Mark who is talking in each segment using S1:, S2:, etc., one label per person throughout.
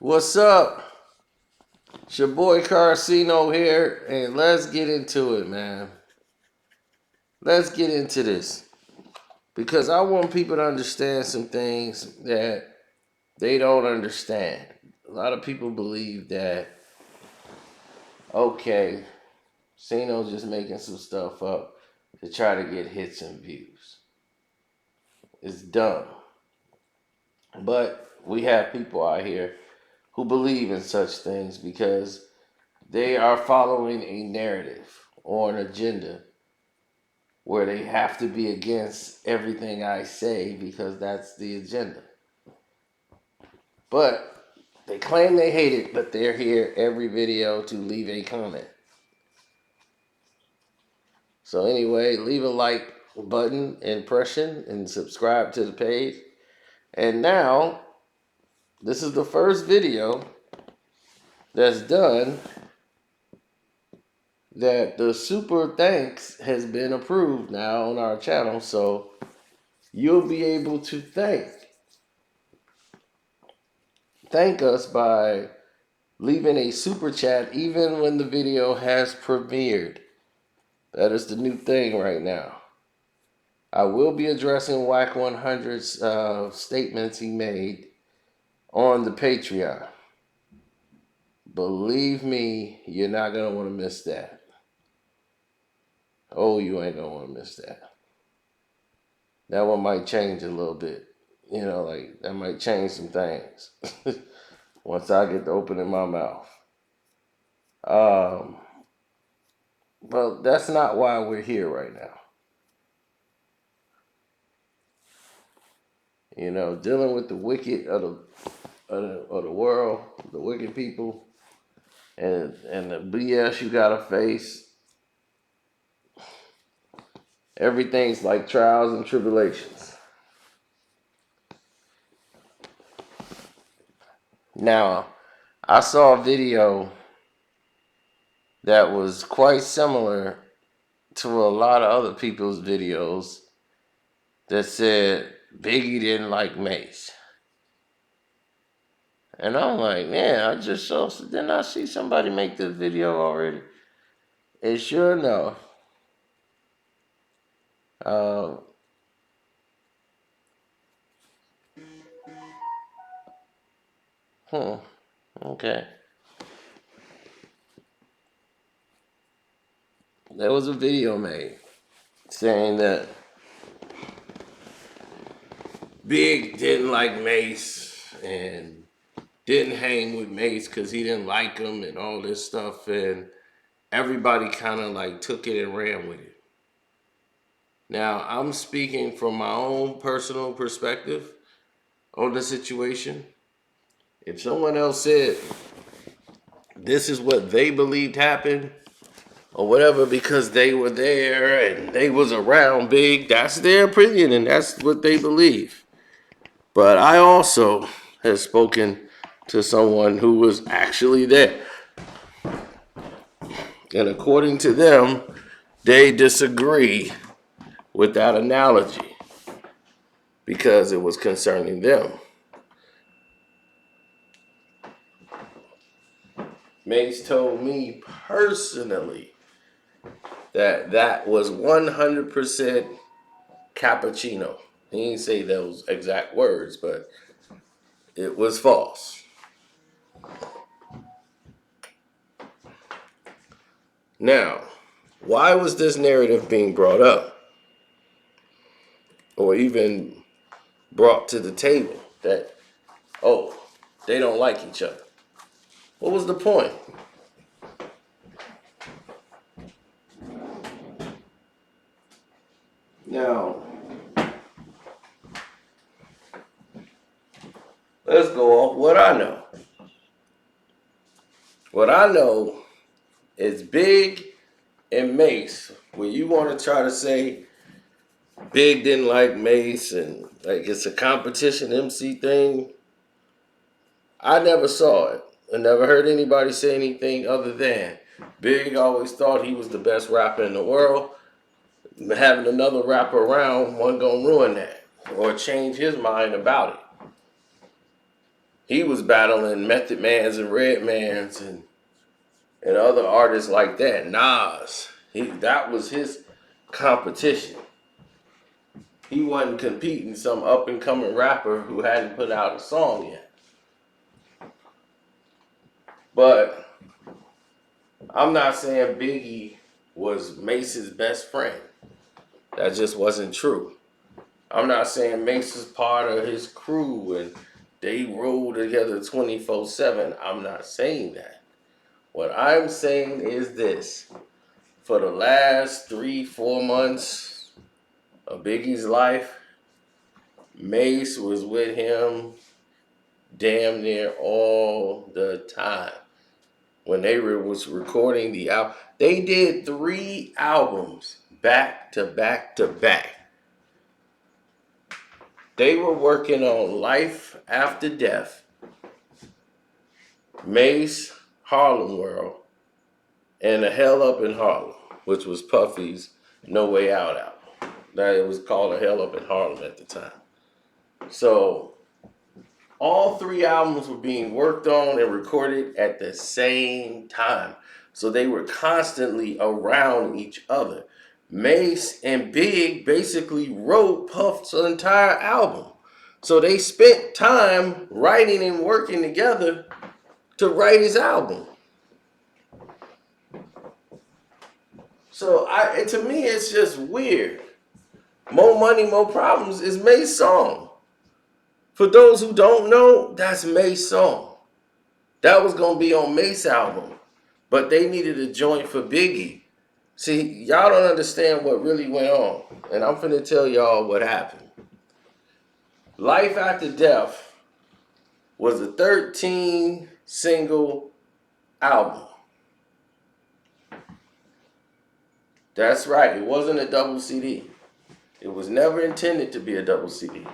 S1: What's up? It's your boy Carcino here, and let's get into it, man. Let's get into this because I want people to understand some things that they don't understand. A lot of people believe that, okay, Cino's just making some stuff up to try to get hits and views. It's dumb. But we have people out here who believe in such things because they are following a narrative or an agenda where they have to be against everything I say because that's the agenda. But they claim they hate it, but they're here every video to leave a comment. So anyway, leave a like button, impression, and subscribe to the page. And now, this is the first video that's done that the super thanks has been approved now on our channel. So you'll be able to thank us by leaving a super chat even when the video has premiered. That is the new thing right now. I will be addressing Whack 100's statements he made on the Patreon. Believe me, you're not going to want to miss that. Oh, you ain't going to want to miss that. That one might change a little bit. You know, like, that might change some things once I get to opening my mouth. But that's not why we're here right now. You know, dealing with the wicked of the world, the wicked people, and the BS you gotta face. Everything's like trials and tribulations. Now, I saw a video that was quite similar to a lot of other people's videos that said Biggie didn't like Mase. And I'm like, man, didn't I see somebody make this video already? And sure enough, okay. There was a video made saying that Big didn't like Mase and didn't hang with Mase because he didn't like him and all this stuff, and everybody kind of like took it and ran with it. Now, I'm speaking from my own personal perspective on the situation. If someone else said this is what they believed happened or whatever because they were there and they was around Big, that's their opinion and that's what they believe. But I also have spoken to someone who was actually there. And according to them, they disagree with that analogy because it was concerning them. Mace told me personally that that was 100% cappuccino. He didn't say those exact words, but it was false. Now, why was this narrative being brought up? Or even brought to the table that, oh, they don't like each other. What was the point? Now, let's go off what I know. What I know is Big and Mase. When you want to try to say Big didn't like Mase and like it's a competition MC thing, I never saw it. I never heard anybody say anything other than Big always thought he was the best rapper in the world. Having another rapper around wasn't gonna ruin that or change his mind about it. he was battling Method Mans and Redmans and other artists like that. Nas, that was his competition. He wasn't competing some up and coming rapper who hadn't put out a song yet. But I'm not saying Biggie was Mase's best friend. That just wasn't true. I'm not saying Mase is part of his crew and they roll together 24/7. I'm not saying that. What I'm saying is this. For the last 3-4 months of Biggie's life, Mase was with him damn near all the time. When they was recording the album, they did 3 albums back to back to back. They were working on Life After Death, Mase, Harlem World, and A Hell Up in Harlem, which was Puffy's No Way Out album. That it was called A Hell Up in Harlem at the time. So all 3 albums were being worked on and recorded at the same time. So they were constantly around each other. Mase and Big basically wrote Puff's entire album. So they spent time writing and working together to write his album. So to me, it's just weird. More Money, More Problems is Mase's song. For those who don't know, that's Mase's song. That was going to be on Mase's album. But they needed a joint for Biggie. See, y'all don't understand what really went on. And I'm finna tell y'all what happened. Life After Death was a 13 single album. That's right, it wasn't a double CD. It was never intended to be a double CD.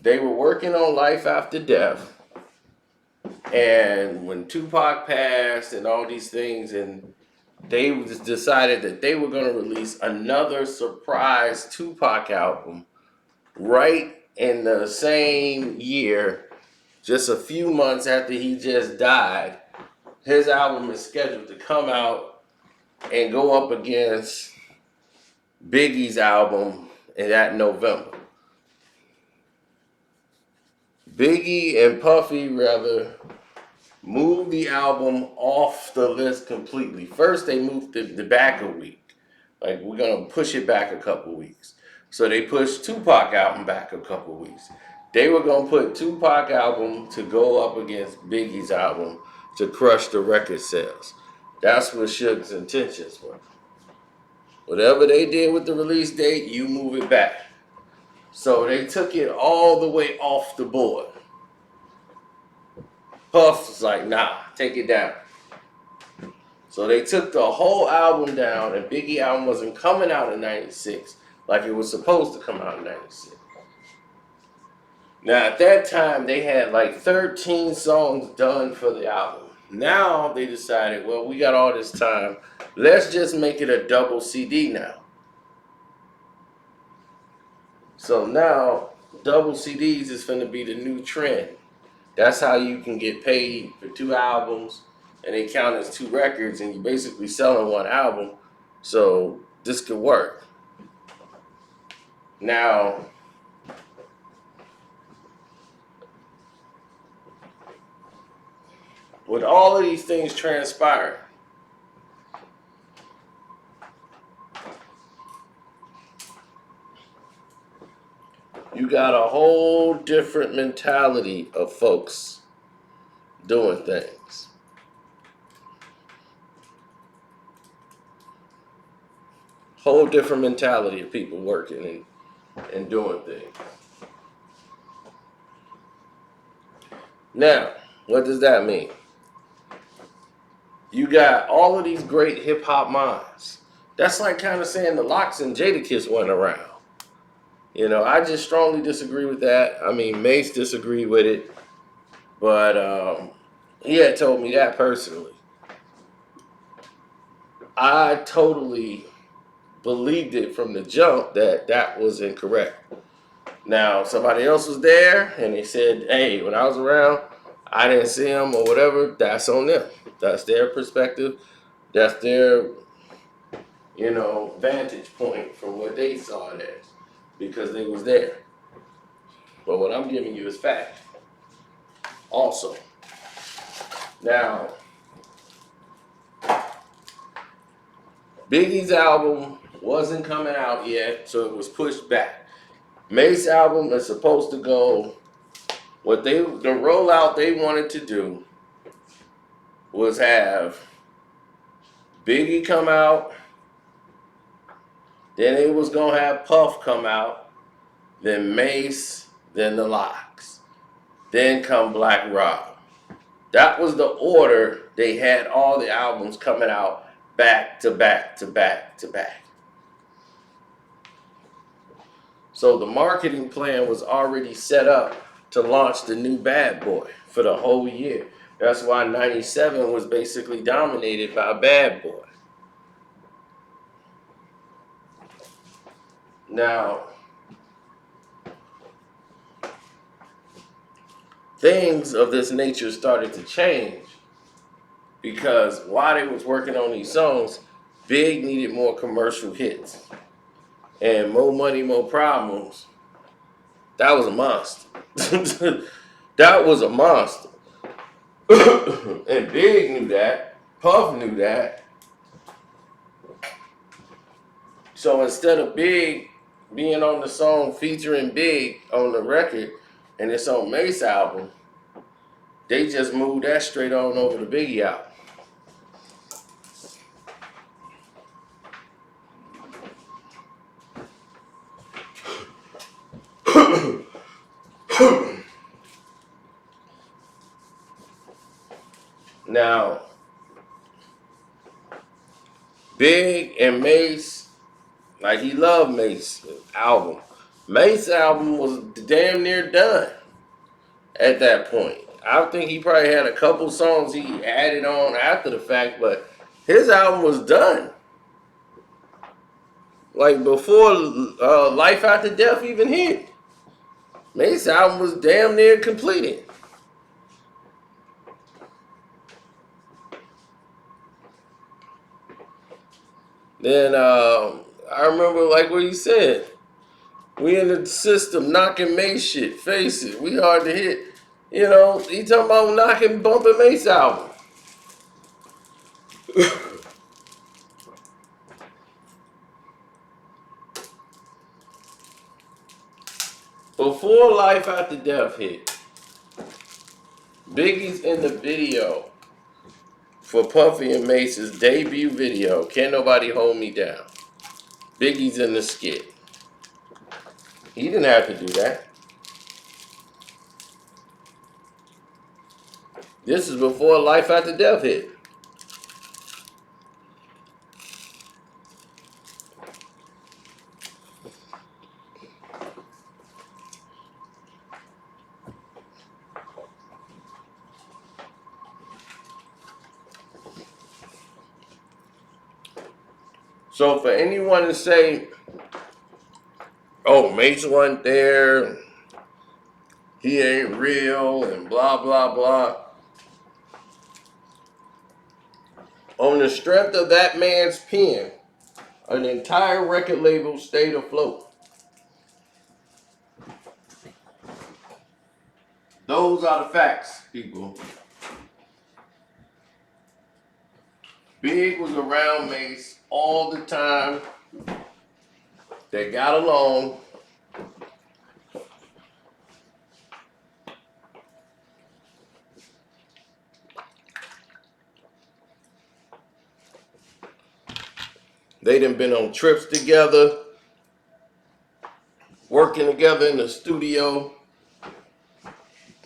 S1: They were working on Life After Death. And when Tupac passed and all these things, and they decided that they were going to release another surprise Tupac album right in the same year, just a few months after he just died. His album is scheduled to come out and go up against Biggie's album in that November. Biggie and Puffy rather moved the album off the list completely. First, they moved it back a week. Like, we're going to push it back a couple weeks. So they pushed Tupac album back a couple weeks. They were going to put Tupac album to go up against Biggie's album to crush the record sales. That's what Suge's intentions were. Whatever they did with the release date, you move it back. So they took it all the way off the board. Puff was like, nah, take it down. So they took the whole album down, and Biggie album wasn't coming out in 96 like it was supposed to come out in 96. Now, at that time, they had like 13 songs done for the album. Now, they decided, well, we got all this time. Let's just make it a double CD now. So now, double CDs is going to be the new trend. That's how you can get paid for 2 albums, and they count as 2 records, and you're basically selling 1 album. So this could work. Now, with all of these things transpiring, you got a whole different mentality of folks doing things. Whole different mentality of people working and doing things. Now, what does that mean? You got all of these great hip hop minds. That's like kind of saying the Lox and Jadakiss went around. You know, I just strongly disagree with that. I mean, Mase disagreed with it, but he had told me that personally. I totally believed it from the jump that was incorrect. Now, somebody else was there and they said, hey, when I was around, I didn't see him or whatever. That's on them. That's their perspective. That's their, vantage point from what they saw it as because they was there. But what I'm giving you is fact also. Now, Biggie's album wasn't coming out yet, so it was pushed back. Mace's album is supposed to go, the rollout they wanted to do was have Biggie come out, then it was gonna have Puff come out, then Mase, then the Locks, then come Black Rob. That was the order they had all the albums coming out back to back to back to back. So the marketing plan was already set up to launch the new Bad Boy for the whole year. That's why 97 was basically dominated by Bad Boy. Now, things of this nature started to change because while they was working on these songs, Big needed more commercial hits. And More Money, More Problems, that was a monster. That was a monster. And Big knew that. Puff knew that. So instead of Big being on the song featuring Big on the record, and it's on Mase album, they just moved that straight on over to Biggie album. Now, Big and Mase, like he loved Mase album. Mase album was damn near done at that point. I think he probably had a couple songs he added on after the fact, but his album was done. Like before Life After Death even hit. Mase album was damn near completed. Then I remember like what he said. We in the system knocking Mase shit. Face it, we hard to hit. He talking about knocking bumping Mase album. Before Life After Death hit, Biggie's in the video for Puffy and Mace's debut video, Can't Nobody Hold Me Down. Biggie's in the skit. He didn't have to do that. This is before Life After Death hit. So for anyone to say, oh, Mase wasn't there, he ain't real, and blah, blah, blah. On the strength of that man's pen, an entire record label stayed afloat. Those are the facts, people. Big was around Mase all the time. They got along. They done been on trips together, working together in the studio.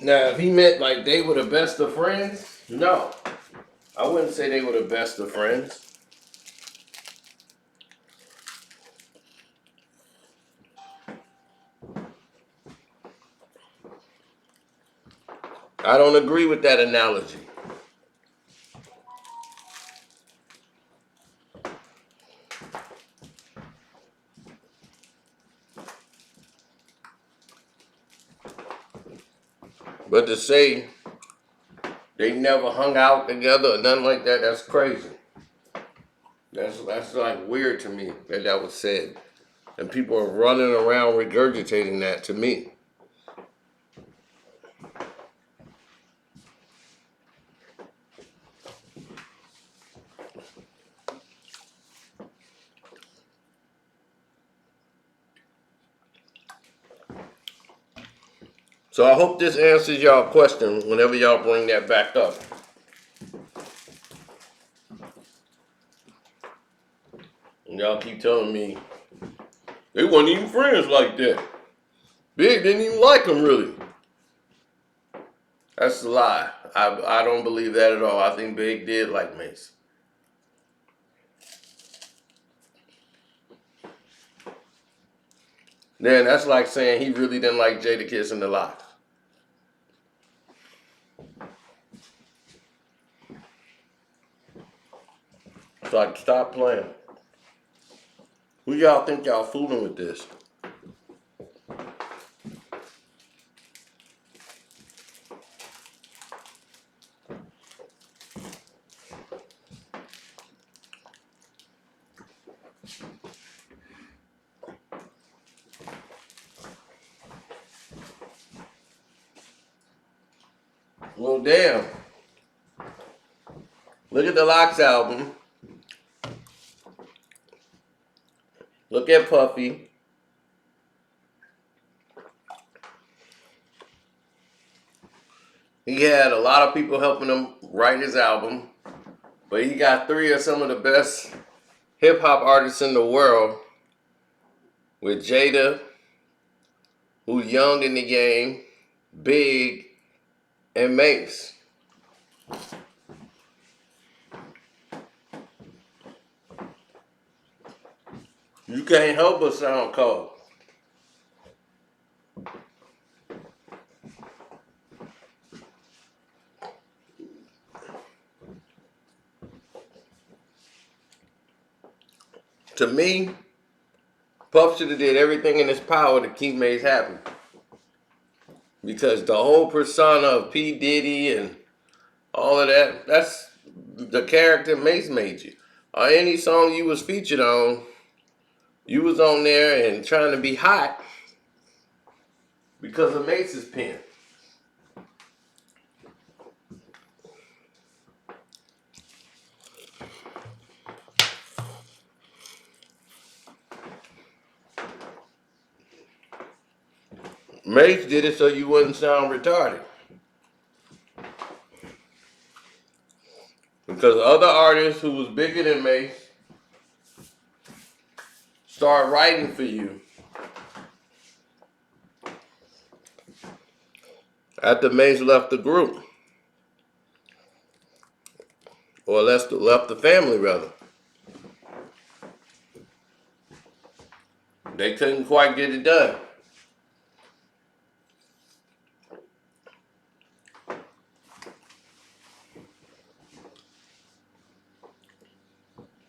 S1: Now, if he meant like they were the best of friends, no. I wouldn't say they were the best of friends. I don't agree with that analogy. But to say they never hung out together or nothing like that, that's crazy. That's like weird to me that was said. And people are running around regurgitating that to me. So I hope this answers y'all question whenever y'all bring that back up. And y'all keep telling me they weren't even friends like that. Big didn't even like him really. That's a lie. I don't believe that at all. I think Big did like Mase. Then that's like saying he really didn't like Jadakiss in the live. So I stop playing. Who y'all think y'all fooling with this? Well, damn. Look at the Locks album. Look at Puffy. He had a lot of people helping him write his album, but he got 3 of some of the best hip hop artists in the world with Jada, who's young in the game, Big, and Mase. You can't help but sound cold. To me, Puff should have did everything in his power to keep Mase happy. Because the whole persona of P. Diddy and all of that, that's the character Mase made you. Or any song you was featured on, you was on there and trying to be hot because of Mase's pen. Mase did it so you wouldn't sound retarded. Because other artists who was bigger than Mase started writing for you after Mase left the group. Or left the family, rather. They couldn't quite get it done.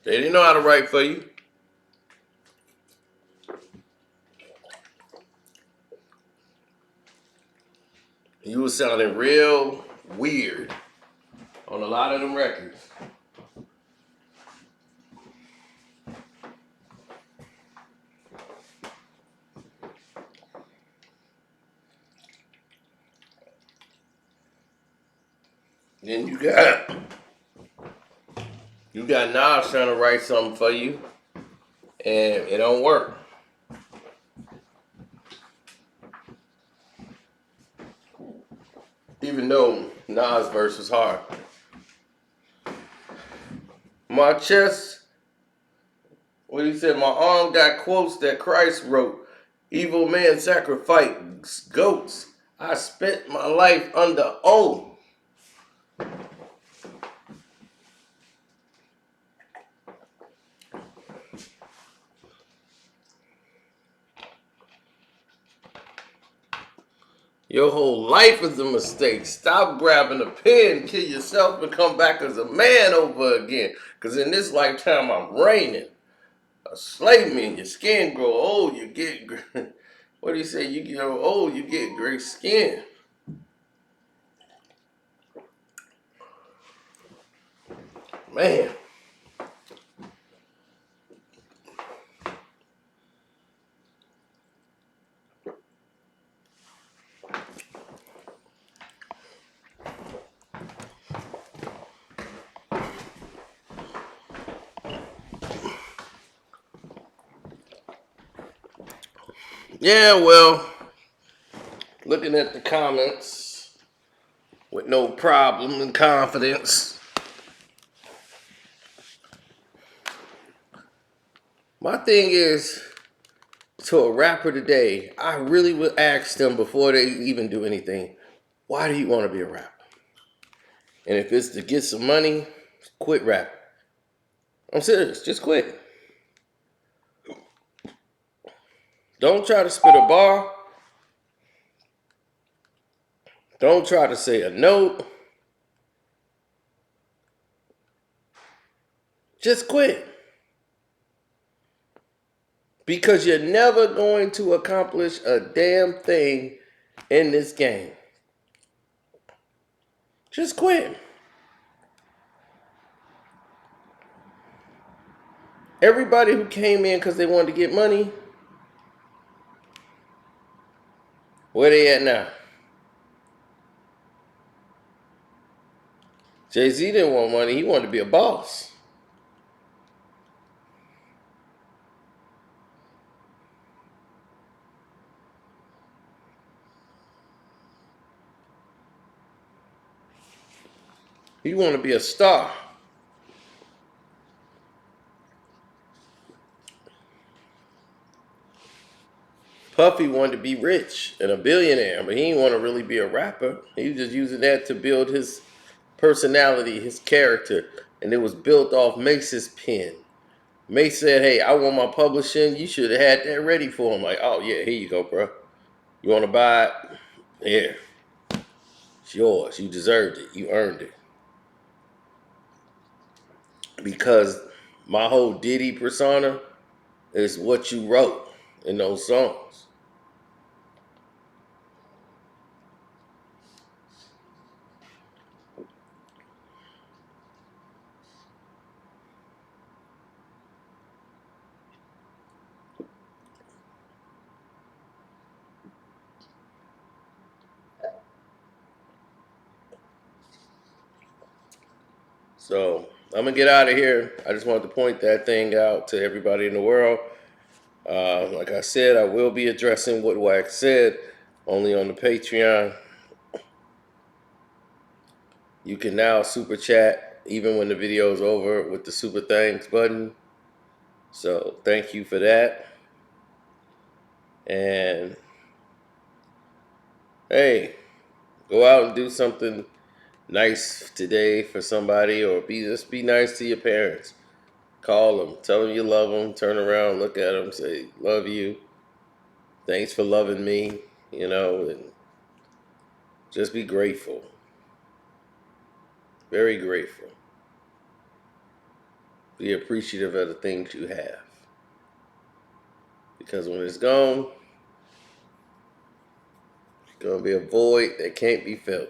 S1: They didn't know how to write for you. You was sounding real weird on a lot of them records. Then you got Nas trying to write something for you, and it don't work. Even though Nas' verse was hard. My chest, what he said, my arm got quotes that Christ wrote. Evil men sacrifice goats. I spent my life under oath. Your whole life is a mistake. Stop grabbing a pen, kill yourself, and come back as a man over again. Because in this lifetime, I'm reigning. A slave man, your skin grow old, you get, what do you say? You get old, you get gray skin. Man. Yeah, well, looking at the comments with no problem and confidence. My thing is, to a rapper today, I really would ask them before they even do anything, why do you want to be a rapper? And if it's to get some money, quit rapping. I'm serious, just quit. Don't try to spit a bar. Don't try to say a note. Just quit. Because you're never going to accomplish a damn thing in this game. Just quit. Everybody who came in because they wanted to get money, where they at now? Jay-Z didn't want money. He wanted to be a boss. He wanted to be a star. Puffy wanted to be rich and a billionaire, but he didn't want to really be a rapper. He was just using that to build his personality, his character, and it was built off Mace's pen. Mace said, hey, I want my publishing. You should have had that ready for him. Like, oh, yeah, here you go, bro. You want to buy it? Yeah. It's yours. You deserved it. You earned it. Because my whole Diddy persona is what you wrote in those songs. So I'm gonna get out of here. I just wanted to point that thing out to everybody in the world. Like I said, I will be addressing what Wax said only on the Patreon. You can now super chat even when the video is over with the super thanks button. So thank you for that. And hey, go out and do something nice today for somebody, or just be nice to your parents. Call them, tell them you love them, turn around, look at them, say, love you. Thanks for loving me, and just be grateful. Very grateful. Be appreciative of the things you have. Because when it's gone, it's going to be a void that can't be filled.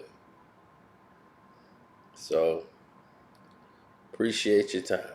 S1: So, appreciate your time.